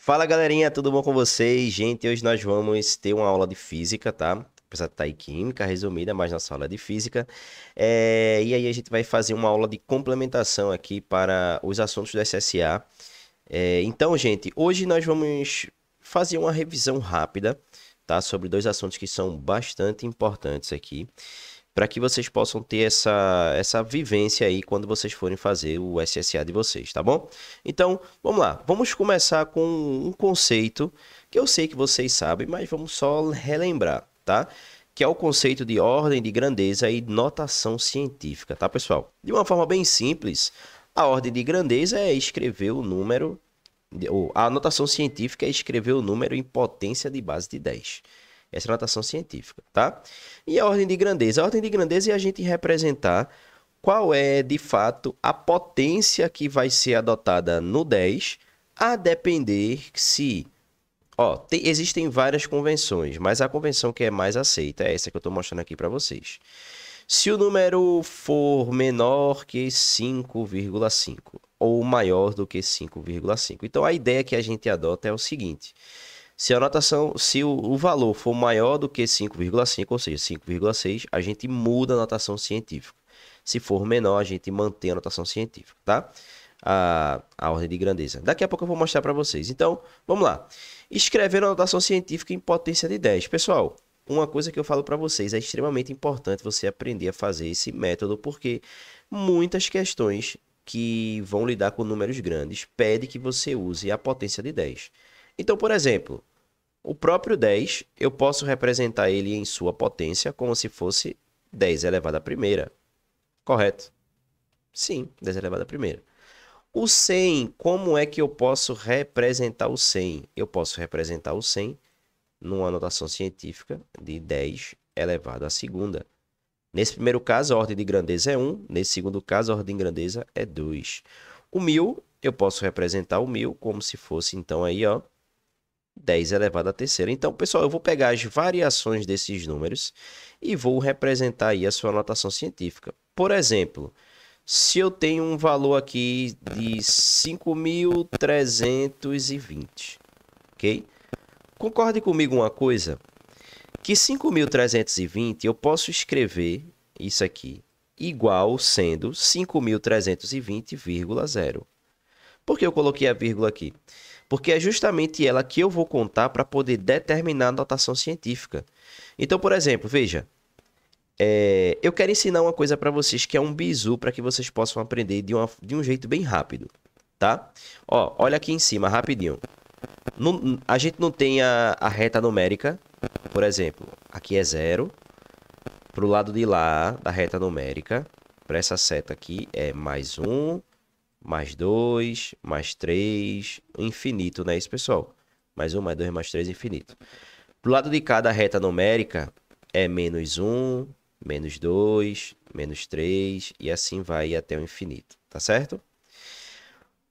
Fala galerinha, tudo bom com vocês? Gente, hoje nós vamos ter uma aula de física, tá? Apesar de estar aí química resumida, mas nossa aula é de física. E aí a gente vai fazer uma aula de complementação aqui para os assuntos do SSA. Então, gente, hoje nós vamos fazer uma revisão rápida, tá? Sobre dois assuntos que são bastante importantes aqui, para que vocês possam ter essa vivência aí quando vocês forem fazer o SSA de vocês, tá bom? Então, vamos lá. Vamos começar com um conceito que eu sei que vocês sabem, mas vamos só relembrar, tá? Que é o conceito de ordem de grandeza e notação científica, tá, pessoal? De uma forma bem simples, a ordem de grandeza é escrever o número, ou a notação científica é escrever o número em potência de base de 10. Essa é a notação científica, tá? E a ordem de grandeza? A ordem de grandeza é a gente representar qual é, de fato, a potência que vai ser adotada no 10, a depender se... existem várias convenções, mas a convenção que é mais aceita é essa que eu estou mostrando aqui para vocês. Se o número for menor que 5,5 ou maior do que 5,5. Então, a ideia que a gente adota é o seguinte... Se o valor for maior do que 5,5, ou seja, 5,6, a gente muda a notação científica. Se for menor, a gente mantém a notação científica, tá? A ordem de grandeza. Daqui a pouco eu vou mostrar para vocês. Então, vamos lá. Escrever a notação científica em potência de 10. Pessoal, uma coisa que eu falo para vocês, é extremamente importante você aprender a fazer esse método, porque muitas questões que vão lidar com números grandes pedem que você use a potência de 10. Então, por exemplo, o próprio 10, eu posso representar ele em sua potência como se fosse 10 elevado à primeira. Correto? Sim, 10 elevado à primeira. O 100, como é que eu posso representar o 100? Eu posso representar o 100 numa notação científica de 10 elevado à segunda. Nesse primeiro caso, a ordem de grandeza é 1. Nesse segundo caso, a ordem de grandeza é 2. O 1000, eu posso representar o 1000 como se fosse, então, aí, ó, 10 elevado à terceira. Então, pessoal, eu vou pegar as variações desses números e vou representar aí a sua notação científica. Por exemplo, se eu tenho um valor aqui de 5.320, ok? Concorde comigo uma coisa, que 5.320 eu posso escrever isso aqui igual sendo 5.320,0. Por que eu coloquei a vírgula aqui? Porque é justamente ela que eu vou contar para poder determinar a notação científica. Então, por exemplo, veja, eu quero ensinar uma coisa para vocês que é um bizu para que vocês possam aprender de um jeito bem rápido, tá? Ó, olha aqui em cima, rapidinho. A gente não tem a reta numérica, por exemplo, aqui é 0. Para o lado de lá da reta numérica, para essa seta aqui é mais 1, mais 2, mais 3, infinito, não é isso, pessoal? Mais 1, mais 2, mais 3, infinito. Pro lado de cada reta numérica é menos 1, menos 2, menos 3 e assim vai até o infinito, tá certo?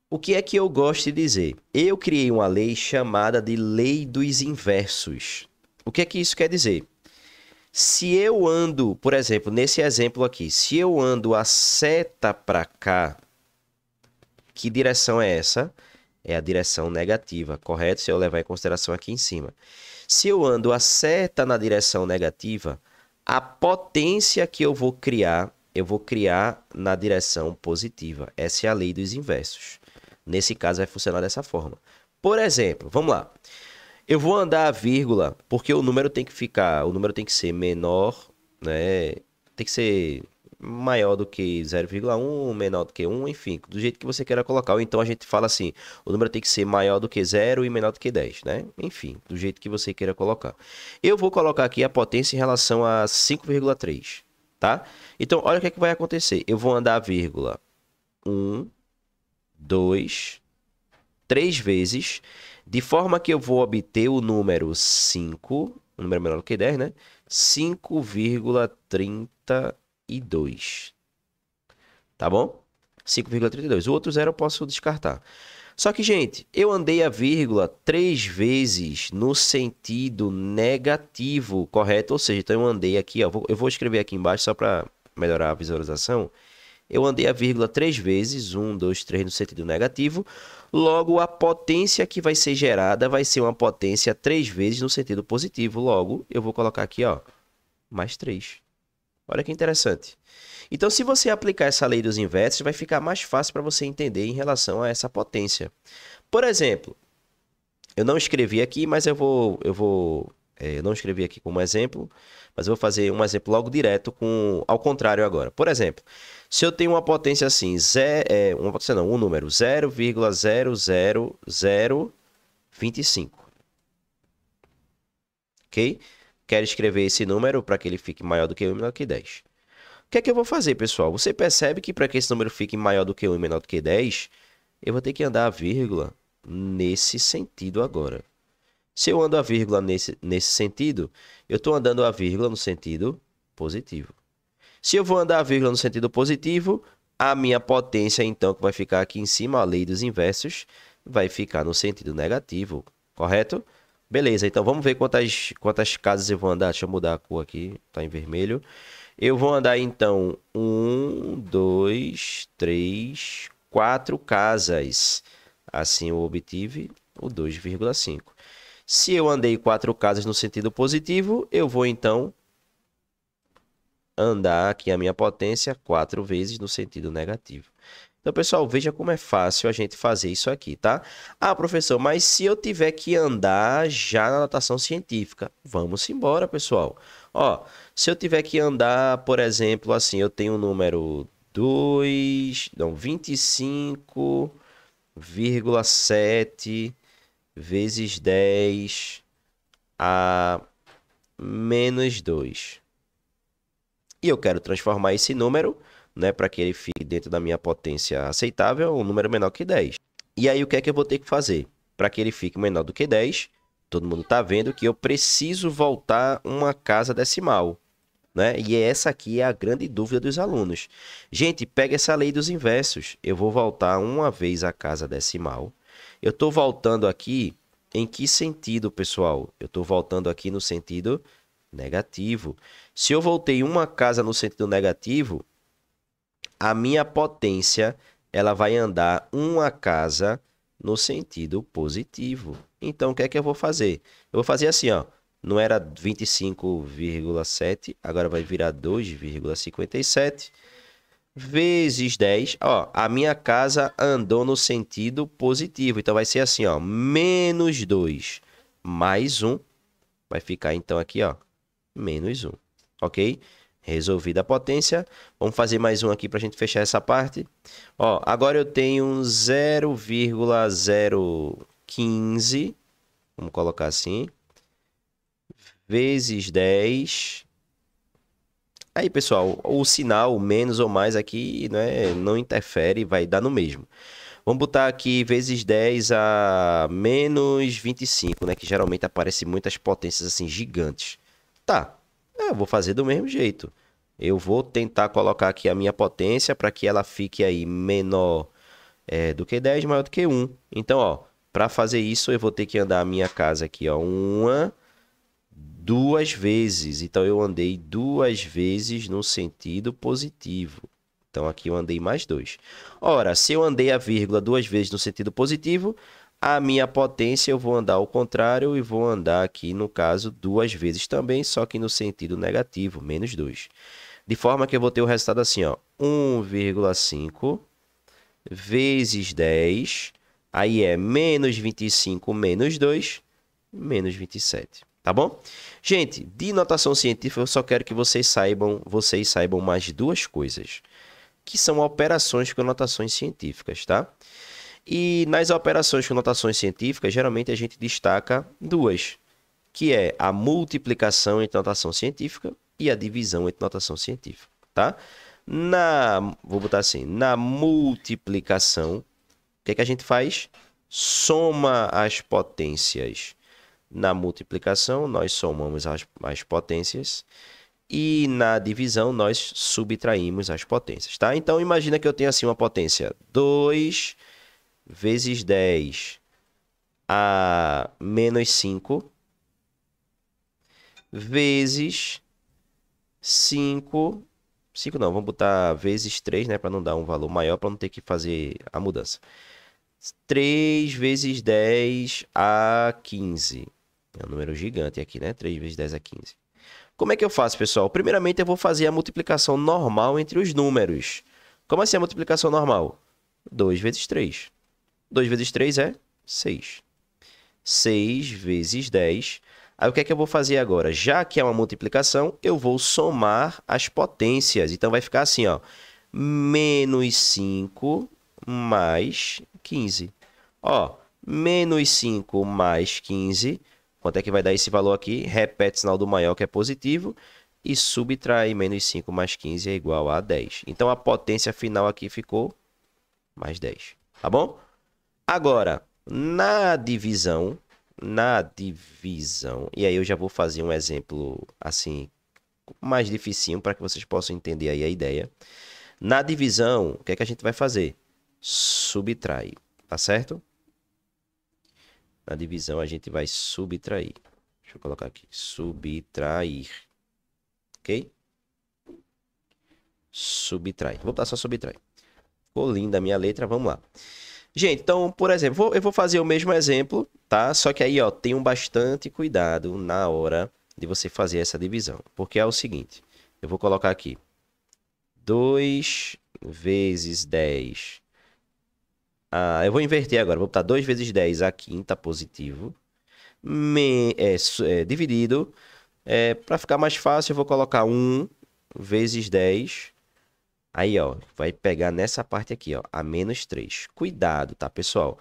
O que é que eu gosto de dizer? Eu criei uma lei chamada de lei dos inversos. O que é que isso quer dizer? Se eu ando, por exemplo, nesse exemplo aqui, se eu ando a seta para cá, que direção é essa? É a direção negativa, correto? Se eu levar em consideração aqui em cima. Se eu ando a seta na direção negativa, a potência que eu vou criar na direção positiva. Essa é a lei dos inversos. Nesse caso, vai funcionar dessa forma. Por exemplo, vamos lá. Eu vou andar a vírgula, porque o número tem que ser menor, né? Tem que ser maior do que 0,1, menor do que 1, enfim, do jeito que você queira colocar. Ou então a gente fala assim, o número tem que ser maior do que 0 e menor do que 10, né? Enfim, do jeito que você queira colocar. Eu vou colocar aqui a potência em relação a 5,3, tá? Então, olha o que é que vai acontecer. Eu vou andar a vírgula 1, 2, 3 vezes, de forma que eu vou obter o número 5, o número menor do que 10, né? 5,32. Tá bom? 5,32. O outro zero eu posso descartar. Só que, gente, eu andei a vírgula 3 vezes no sentido negativo, correto? Ou seja, então eu andei aqui, ó, eu vou escrever aqui embaixo só para melhorar a visualização. Eu andei a vírgula 3 vezes, 1, 2, 3 no sentido negativo. Logo, a potência que vai ser gerada vai ser uma potência 3 vezes no sentido positivo. Logo, eu vou colocar aqui, ó, mais 3. Olha que interessante. Então, se você aplicar essa lei dos inversos, vai ficar mais fácil para você entender em relação a essa potência. Por exemplo, eu não escrevi aqui, mas eu não escrevi aqui como exemplo, mas eu vou fazer um exemplo logo direto ao contrário agora. Por exemplo, se eu tenho uma potência assim, uma potência não, um número 0,00025, ok? Quero escrever esse número para que ele fique maior do que 1 e menor do que 10. O que é que eu vou fazer, pessoal? Você percebe que para que esse número fique maior do que 1 e menor do que 10, eu vou ter que andar a vírgula nesse sentido agora. Se eu ando a vírgula nesse sentido, eu estou andando a vírgula no sentido positivo. Se eu vou andar a vírgula no sentido positivo, a minha potência, então, que vai ficar aqui em cima, a lei dos inversos, vai ficar no sentido negativo, correto? Beleza, então vamos ver quantas casas eu vou andar. Deixa eu mudar a cor aqui, está em vermelho. Eu vou andar, então, 1, 2, 3, 4 casas. Assim eu obtive o 2,5. Se eu andei 4 casas no sentido positivo, eu vou, então, andar aqui a minha potência 4 vezes no sentido negativo. Então, pessoal, veja como é fácil a gente fazer isso aqui, tá? Ah, professor, mas se eu tiver que andar já na notação científica, vamos embora, pessoal. Ó, se eu tiver que andar, por exemplo, assim, eu tenho o número 25,7 vezes 10 a menos 2. E eu quero transformar esse número, né, para que ele fique dentro da minha potência aceitável, um número menor que 10. E aí o que é que eu vou ter que fazer? Para que ele fique menor do que 10, todo mundo está vendo que eu preciso voltar uma casa decimal, né? E essa aqui é a grande dúvida dos alunos. Gente, pega essa lei dos inversos. Eu vou voltar uma vez a casa decimal. Eu estou voltando aqui em que sentido, pessoal? Eu estou voltando aqui no sentido negativo. Se eu voltei uma casa no sentido negativo, a minha potência ela vai andar uma casa no sentido positivo. Então, o que é que eu vou fazer? Eu vou fazer assim, ó. Não era 25,7, agora vai virar 2,57 vezes 10. Ó, a minha casa andou no sentido positivo. Então, vai ser assim, ó. Menos 2 mais 1. Vai ficar, então, aqui, ó. Menos 1. Ok? Resolvida a potência. Vamos fazer mais um aqui para a gente fechar essa parte. Ó, agora eu tenho 0,015. Vamos colocar assim. Vezes 10. Aí, pessoal, o sinal menos ou mais aqui, né, não interfere, vai dar no mesmo. Vamos botar aqui vezes 10 a menos 25, né? Que geralmente aparecem muitas potências assim gigantes. Tá, eu vou fazer do mesmo jeito. Eu vou tentar colocar aqui a minha potência para que ela fique aí menor do que 10, maior do que 1. Então, ó, para fazer isso eu vou ter que andar a minha casa aqui, ó, duas vezes. Então, eu andei 2 vezes no sentido positivo. Então, aqui eu andei mais 2. Ora, se eu andei a vírgula 2 vezes no sentido positivo, a minha potência eu vou andar ao contrário e vou andar aqui, no caso, 2 vezes também, só que no sentido negativo, menos 2. De forma que eu vou ter o resultado assim, ó, 1,5 vezes 10, aí é menos 25 menos 2, menos 27. Tá bom? Gente, de notação científica, eu só quero que vocês saibam mais duas coisas, que são operações com notações científicas, tá? E nas operações com notações científicas, geralmente a gente destaca duas, que é a multiplicação entre notação científica e a divisão entre notação científica, tá? Vou botar assim, na multiplicação, o que é que a gente faz? Soma as potências. Na multiplicação, nós somamos as potências. E na divisão, nós subtraímos as potências, tá? Então, imagina que eu tenho assim uma potência 2 vezes 10 a menos 5 vezes 5 não, vamos botar vezes 3, né? Para não dar um valor maior, para não ter que fazer a mudança. 3 vezes 10 a 15. É um número gigante aqui, né? 3 vezes 10 a 15. Como é que eu faço, pessoal? Primeiramente, eu vou fazer a multiplicação normal entre os números. Como assim a multiplicação normal? 2 vezes 3. 2 vezes 3 é 6. 6 vezes 10. Aí o que é que eu vou fazer agora? Já que é uma multiplicação, eu vou somar as potências. Então vai ficar assim, ó. Menos 5 mais 15. Ó, menos 5 mais 15. Quanto é que vai dar esse valor aqui? Repete o sinal do maior, que é positivo. E subtrai menos 5 mais 15 é igual a 10. Então a potência final aqui ficou mais 10. Tá bom? Agora, na divisão, e aí eu já vou fazer um exemplo assim, mais dificinho para que vocês possam entender aí a ideia. Na divisão, o que é que a gente vai fazer? Subtrai, tá certo? Na divisão a gente vai subtrair. Deixa eu colocar aqui, subtrair, ok? Subtrai, vou botar só subtrai. Ficou linda a minha letra, vamos lá. Gente, então, por exemplo, eu vou fazer o mesmo exemplo, tá? Só que aí, ó, tenham bastante cuidado na hora de você fazer essa divisão. Porque é o seguinte, eu vou colocar aqui 2 vezes 10. Eu vou inverter agora, vou botar 2 vezes 10 a quinta positivo. Dividido. Para ficar mais fácil, eu vou colocar 1 vezes 10. Aí, ó, vai pegar nessa parte aqui, ó, a menos 3. Cuidado, tá, pessoal?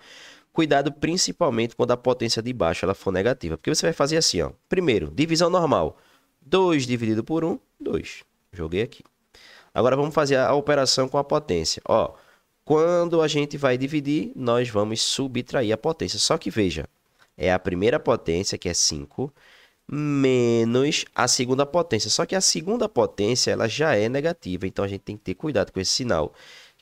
Cuidado principalmente quando a potência de baixo ela for negativa. Porque você vai fazer assim, ó. Primeiro, divisão normal. 2 dividido por 1, 2. Joguei aqui. Agora vamos fazer a operação com a potência. Ó, quando a gente vai dividir, nós vamos subtrair a potência. Só que veja, é a primeira potência, que é 5, menos a segunda potência. Só que a segunda potência ela já é negativa, então a gente tem que ter cuidado com esse sinal,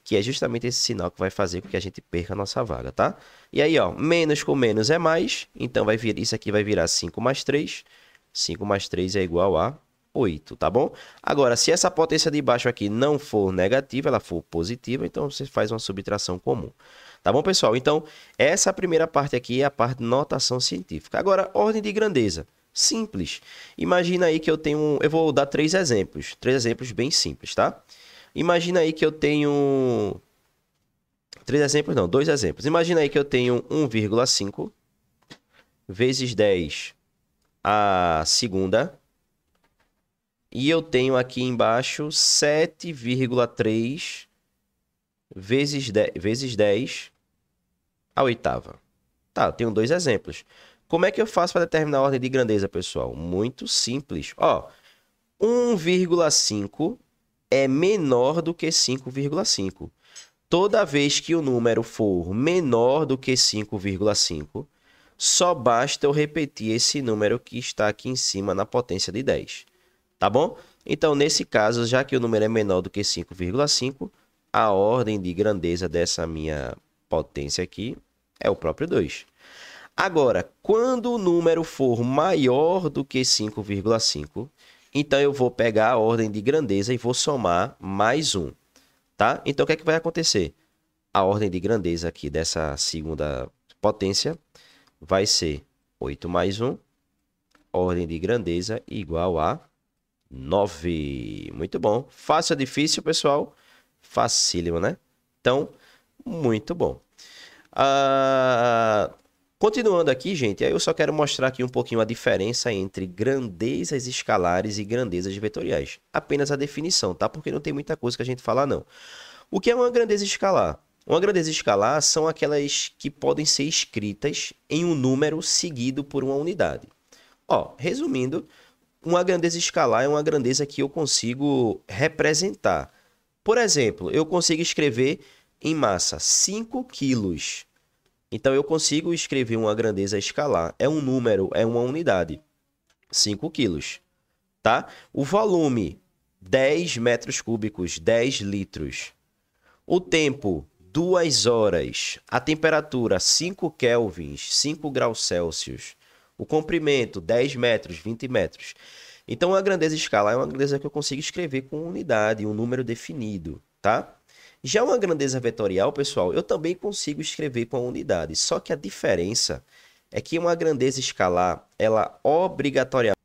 que é justamente esse sinal que vai fazer com que a gente perca a nossa vaga, tá? E aí, ó, menos com menos é mais, então vai vir, isso aqui vai virar 5 mais 3. 5 mais 3 é igual a 8, tá bom? Agora, se essa potência de baixo aqui não for negativa, ela for positiva, então você faz uma subtração comum. Tá bom, pessoal? Então, essa primeira parte aqui é a parte de notação científica. Agora, ordem de grandeza. Simples. Imagina aí que eu tenho... Eu vou dar 3 exemplos. 3 exemplos bem simples, tá? Imagina aí que eu tenho... 3 exemplos não, 2 exemplos. Imagina aí que eu tenho 1,5 vezes 10 a segunda. E eu tenho aqui embaixo 7,3 vezes 10 a oitava. Tá, eu tenho 2 exemplos. Como é que eu faço para determinar a ordem de grandeza, pessoal? Muito simples. Ó, 1,5 é menor do que 5,5. Toda vez que o número for menor do que 5,5, só basta eu repetir esse número que está aqui em cima na potência de 10. Tá bom? Então, nesse caso, já que o número é menor do que 5,5, a ordem de grandeza dessa minha potência aqui é o próprio 2. Agora, quando o número for maior do que 5,5, então eu vou pegar a ordem de grandeza e vou somar mais 1, tá? Então, o que é que vai acontecer? A ordem de grandeza aqui dessa segunda potência vai ser 8 mais 1, ordem de grandeza igual a 9. Muito bom. Fácil ou difícil, pessoal? Facílimo, né? Então, muito bom. Continuando aqui, gente, aí eu só quero mostrar aqui um pouquinho a diferença entre grandezas escalares e grandezas vetoriais. Apenas a definição, tá? Porque não tem muita coisa que a gente falar, não. O que é uma grandeza escalar? Uma grandeza escalar são aquelas que podem ser escritas em um número seguido por uma unidade. Ó, resumindo, uma grandeza escalar é uma grandeza que eu consigo representar. Por exemplo, eu consigo escrever em massa 5 quilos. Então, eu consigo escrever uma grandeza escalar. É um número, é uma unidade. 5 quilos. Tá? O volume, 10 metros cúbicos, 10 litros. O tempo, 2 horas. A temperatura, 5 kelvins, 5 graus Celsius. O comprimento, 10 metros, 20 metros. Então, a grandeza escalar é uma grandeza que eu consigo escrever com unidade, um número definido, tá? Já uma grandeza vetorial, pessoal, eu também consigo escrever com a unidade, só que a diferença é que uma grandeza escalar, ela obrigatoriamente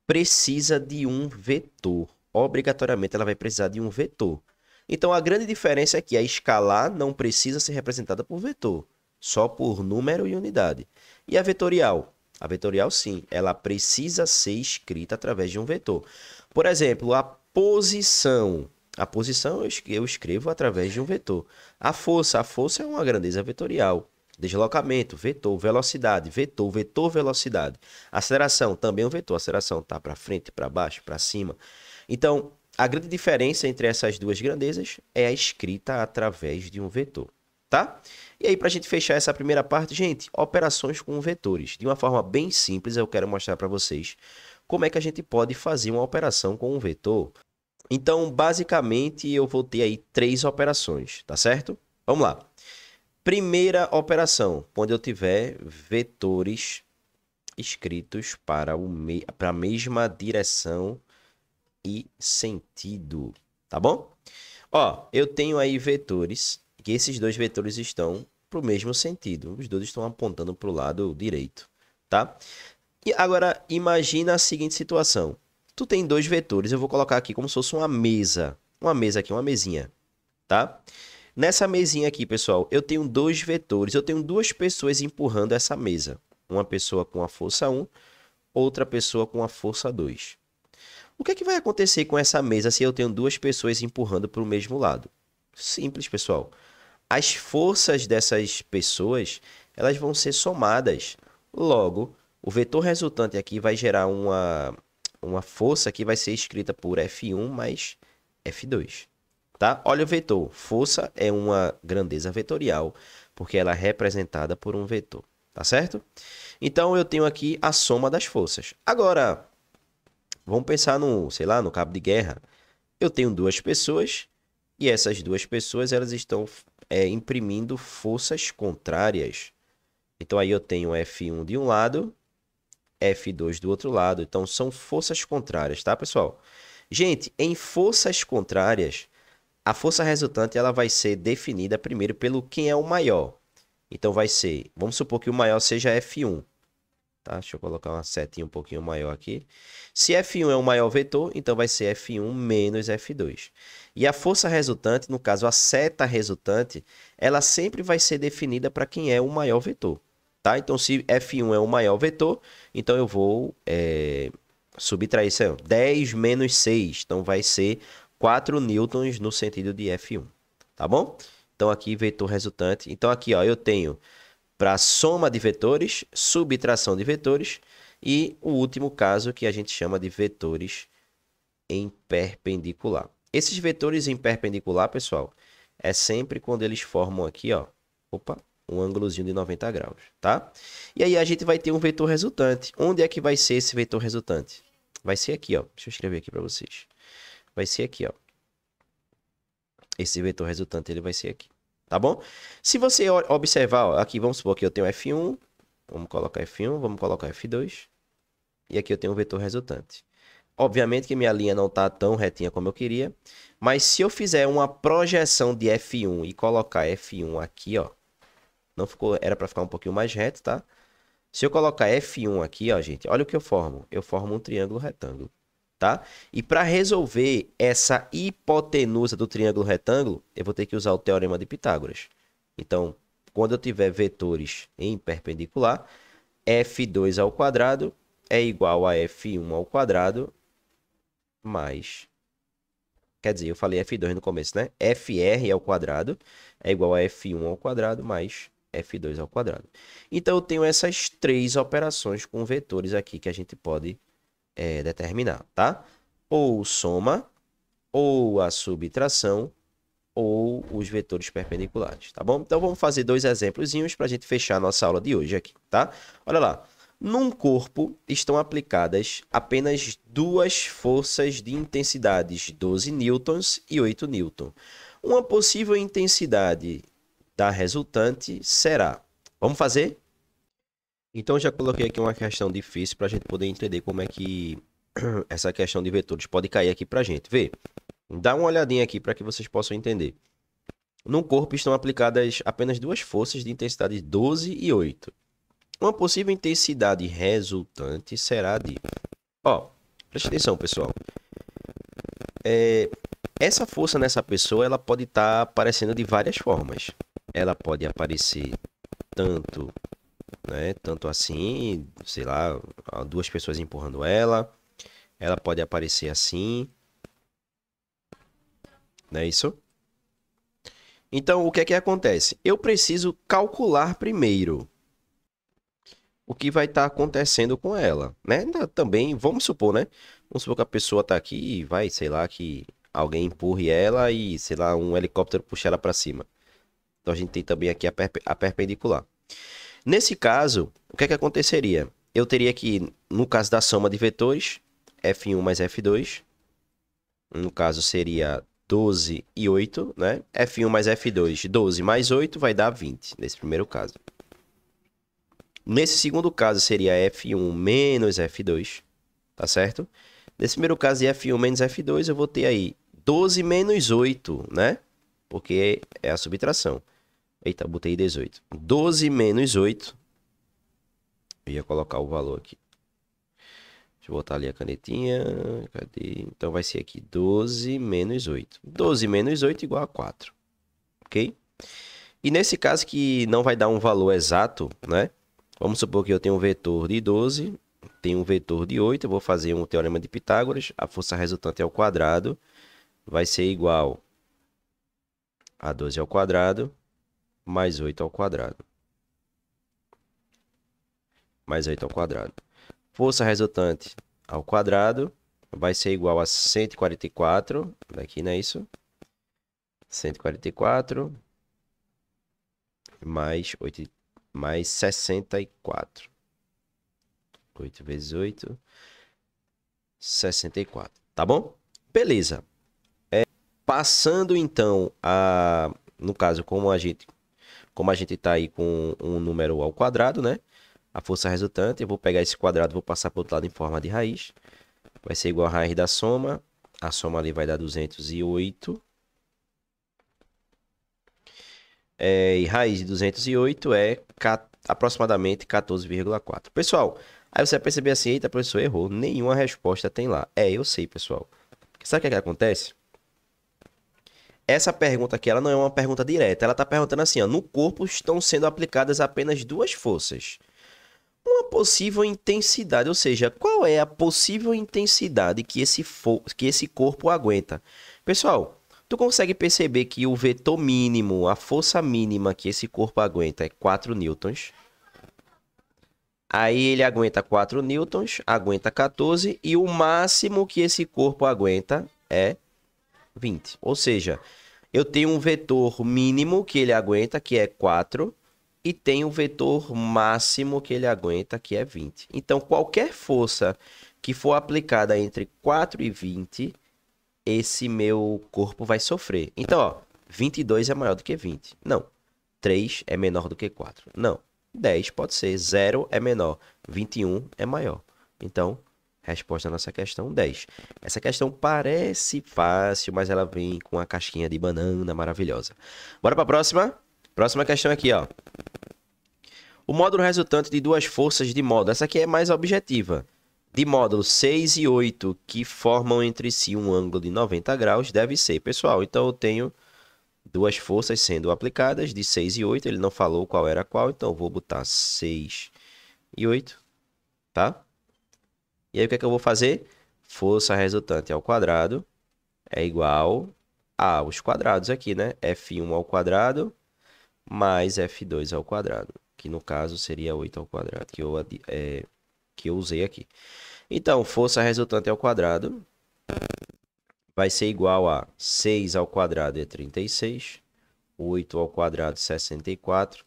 precisa de um vetor. Obrigatoriamente ela vai precisar de um vetor. Então a grande diferença é que a escalar não precisa ser representada por vetor, só por número e unidade. E a vetorial? A vetorial sim, ela precisa ser escrita através de um vetor. Por exemplo, a posição. A posição eu escrevo através de um vetor. A força é uma grandeza vetorial. Deslocamento, vetor, velocidade, vetor, vetor, velocidade. Aceleração, também um vetor. Aceleração está para frente, para baixo, para cima. Então, a grande diferença entre essas duas grandezas é a escrita através de um vetor, tá? E aí, para a gente fechar essa primeira parte, gente, operações com vetores. De uma forma bem simples, eu quero mostrar para vocês como é que a gente pode fazer uma operação com um vetor. Então, basicamente, eu vou ter aí 3 operações, tá certo? Vamos lá. Primeira operação, quando eu tiver vetores escritos para a mesma direção e sentido, tá bom? Ó, eu tenho aí vetores, que esses dois vetores estão para o mesmo sentido. Os dois estão apontando para o lado direito, tá? E agora, imagina a seguinte situação. Tu tem 2 vetores, eu vou colocar aqui como se fosse uma mesa. Uma mesa aqui, uma mesinha, tá? Nessa mesinha aqui, pessoal, eu tenho 2 vetores. Eu tenho 2 pessoas empurrando essa mesa. Uma pessoa com a força 1, outra pessoa com a força 2. O que é que vai acontecer com essa mesa se eu tenho 2 pessoas empurrando para o mesmo lado? Simples, pessoal. As forças dessas pessoas, elas vão ser somadas. Logo, o vetor resultante aqui vai gerar uma força que vai ser escrita por F1 mais F2. Tá? Olha o vetor. Força é uma grandeza vetorial, porque ela é representada por um vetor. Tá certo? Então, eu tenho aqui a soma das forças. Agora, vamos pensar sei lá, no cabo de guerra. Eu tenho 2 pessoas e essas 2 pessoas elas estão imprimindo forças contrárias. Então, aí eu tenho F1 de um lado, F2 do outro lado. Então, são forças contrárias, tá, pessoal? Gente, em forças contrárias, a força resultante ela vai ser definida primeiro pelo quem é o maior. Então, vai ser, vamos supor que o maior seja F1. Tá? Deixa eu colocar uma setinha um pouquinho maior aqui. Se F1 é o maior vetor, então vai ser F1 menos F2. E a força resultante, no caso a seta resultante, ela sempre vai ser definida para quem é o maior vetor. Tá? Então, se F1 é o maior vetor, então eu vou subtrair isso aí, 10 menos 6. Então, vai ser 4 newtons no sentido de F1. Tá bom? Então, aqui, vetor resultante. Então, aqui, ó, eu tenho para soma de vetores, subtração de vetores e o último caso que a gente chama de vetores em perpendicular. Esses vetores em perpendicular, pessoal, é sempre quando eles formam aqui, ó, um ângulozinho de 90 graus, tá? E aí a gente vai ter um vetor resultante. Onde é que vai ser esse vetor resultante? Vai ser aqui, ó. Deixa eu escrever aqui para vocês. Vai ser aqui, ó. Esse vetor resultante ele vai ser aqui. Tá bom? Se você observar, ó, aqui vamos supor que eu tenho F1, vamos colocar F1, vamos colocar F2, e aqui eu tenho um vetor resultante. Obviamente que minha linha não está tão retinha como eu queria, mas se eu fizer uma projeção de F1 e colocar F1 aqui, ó, não ficou, era para ficar um pouquinho mais reto, tá? Se eu colocar F1 aqui, ó, gente, olha o que eu formo. Eu formo um triângulo retângulo. Tá? E para resolver essa hipotenusa do triângulo retângulo, eu vou ter que usar o teorema de Pitágoras. Então, quando eu tiver vetores em perpendicular, F2 ao quadrado é igual a F1 ao quadrado mais... Quer dizer, eu falei F2 no começo, né? FR ao quadrado é igual a F1 ao quadrado mais F2 ao quadrado. Então, eu tenho essas 3 operações com vetores aqui que a gente pode determinar, tá? Ou soma, ou a subtração, ou os vetores perpendiculares, tá bom? Então, vamos fazer 2 exemplozinhos para a gente fechar a nossa aula de hoje aqui, tá? Olha lá. Num corpo estão aplicadas apenas 2 forças de intensidades, 12 newtons e 8 newtons. Uma possível intensidade da resultante será... Vamos fazer? Então, já coloquei aqui uma questão difícil para a gente poder entender como é que essa questão de vetores pode cair aqui para a gente. Vê, dá uma olhadinha aqui para que vocês possam entender. No corpo estão aplicadas apenas duas forças de intensidade 12 e 8. Uma possível intensidade resultante será de... Ó, preste atenção, pessoal. Essa força nessa pessoa, ela pode estar aparecendo de várias formas. Ela pode aparecer tanto, né, tanto assim, sei lá, duas pessoas empurrando ela. Ela pode aparecer assim, não é isso? Então, o que é que acontece? Eu preciso calcular primeiro o que vai estar acontecendo com ela, né? Também, vamos supor, né? Vamos supor que a pessoa tá aqui e vai, sei lá, que alguém empurre ela e, sei lá, um helicóptero puxa ela para cima. Então a gente tem também aqui a perpendicular. Nesse caso, o que é que aconteceria? Eu teria que, no caso da soma de vetores, F1 mais F2, no caso seria 12 e 8, né? F1 mais F2, 12 mais 8 vai dar 20, nesse primeiro caso. Nesse segundo caso seria F1 menos F2, tá certo? Nesse primeiro caso de F1 menos F2, eu vou ter aí 12 menos 8, né? Porque é a subtração. Eita, botei 18. 12 menos 8. Eu ia colocar o valor aqui. Deixa eu botar ali a canetinha. Cadê? Então vai ser aqui 12 menos 8. 12 menos 8 igual a 4. Ok? E nesse caso que não vai dar um valor exato, né? Vamos supor que eu tenho um vetor de 12, tenho um vetor de 8. Eu vou fazer um teorema de Pitágoras. A força resultante ao quadrado vai ser igual a 12 ao quadrado mais 8 ao quadrado. Mais 8 ao quadrado. Força resultante ao quadrado vai ser igual a 144. Daqui, não é isso? 144 mais 8, mais 64. 8 vezes 8, 64. Tá bom? Beleza. Passando então a... No caso, como a gente está aí com um número ao quadrado, né? A força resultante, eu vou pegar esse quadrado, vou passar para o outro lado em forma de raiz. Vai ser igual a raiz da soma. A soma ali vai dar 208. E raiz de 208 é aproximadamente 14,4. Pessoal, aí você vai perceber assim, eita, professor, errou. Nenhuma resposta tem lá. Eu sei, pessoal. Sabe o que acontece? Essa pergunta aqui, ela não é uma pergunta direta. Ela está perguntando assim, ó, no corpo estão sendo aplicadas apenas duas forças. Uma possível intensidade, ou seja, qual é a possível intensidade que esse corpo aguenta? Pessoal, tu consegue perceber que o vetor mínimo, a força mínima que esse corpo aguenta é 4 newtons. Aí ele aguenta 4 newtons, aguenta 14 e o máximo que esse corpo aguenta é 20. Ou seja, eu tenho um vetor mínimo que ele aguenta, que é 4, e tem um vetor máximo que ele aguenta, que é 20. Então, qualquer força que for aplicada entre 4 e 20, esse meu corpo vai sofrer. Então, ó, 22 é maior do que 20. Não. 3 é menor do que 4. Não. 10 pode ser. 0 é menor. 21 é maior. Então, resposta à nossa questão, 10. Essa questão parece fácil, mas ela vem com a casquinha de banana maravilhosa. Bora para a próxima? Próxima questão aqui, ó. O módulo resultante de duas forças de módulo. Essa aqui é mais objetiva. De módulo 6 e 8, que formam entre si um ângulo de 90 graus, deve ser. Pessoal, então eu tenho duas forças sendo aplicadas, de 6 e 8. Ele não falou qual era qual, então eu vou botar 6 e 8, tá? E aí o que é que eu vou fazer? Força resultante ao quadrado é igual aos quadrados aqui, né? F1 ao quadrado mais F2 ao quadrado, que no caso seria 8 ao quadrado, que eu usei aqui. Então, força resultante ao quadrado vai ser igual a 6 ao quadrado é 36, 8 ao quadrado 64.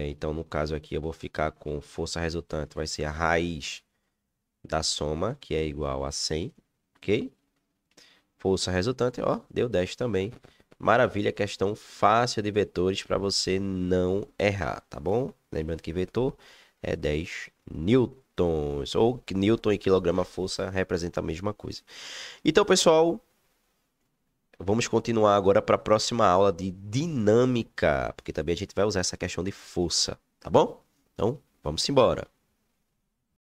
Então, no caso aqui, eu vou ficar com força resultante, vai ser a raiz da soma, que é igual a 100, ok? Força resultante, ó, deu 10 também. Maravilha, questão fácil de vetores para você não errar, tá bom? Lembrando que vetor é 10 newtons, ou que newton e quilograma força representa a mesma coisa. Então, pessoal, vamos continuar agora para a próxima aula de dinâmica, porque também a gente vai usar essa questão de força, tá bom? Então, vamos embora.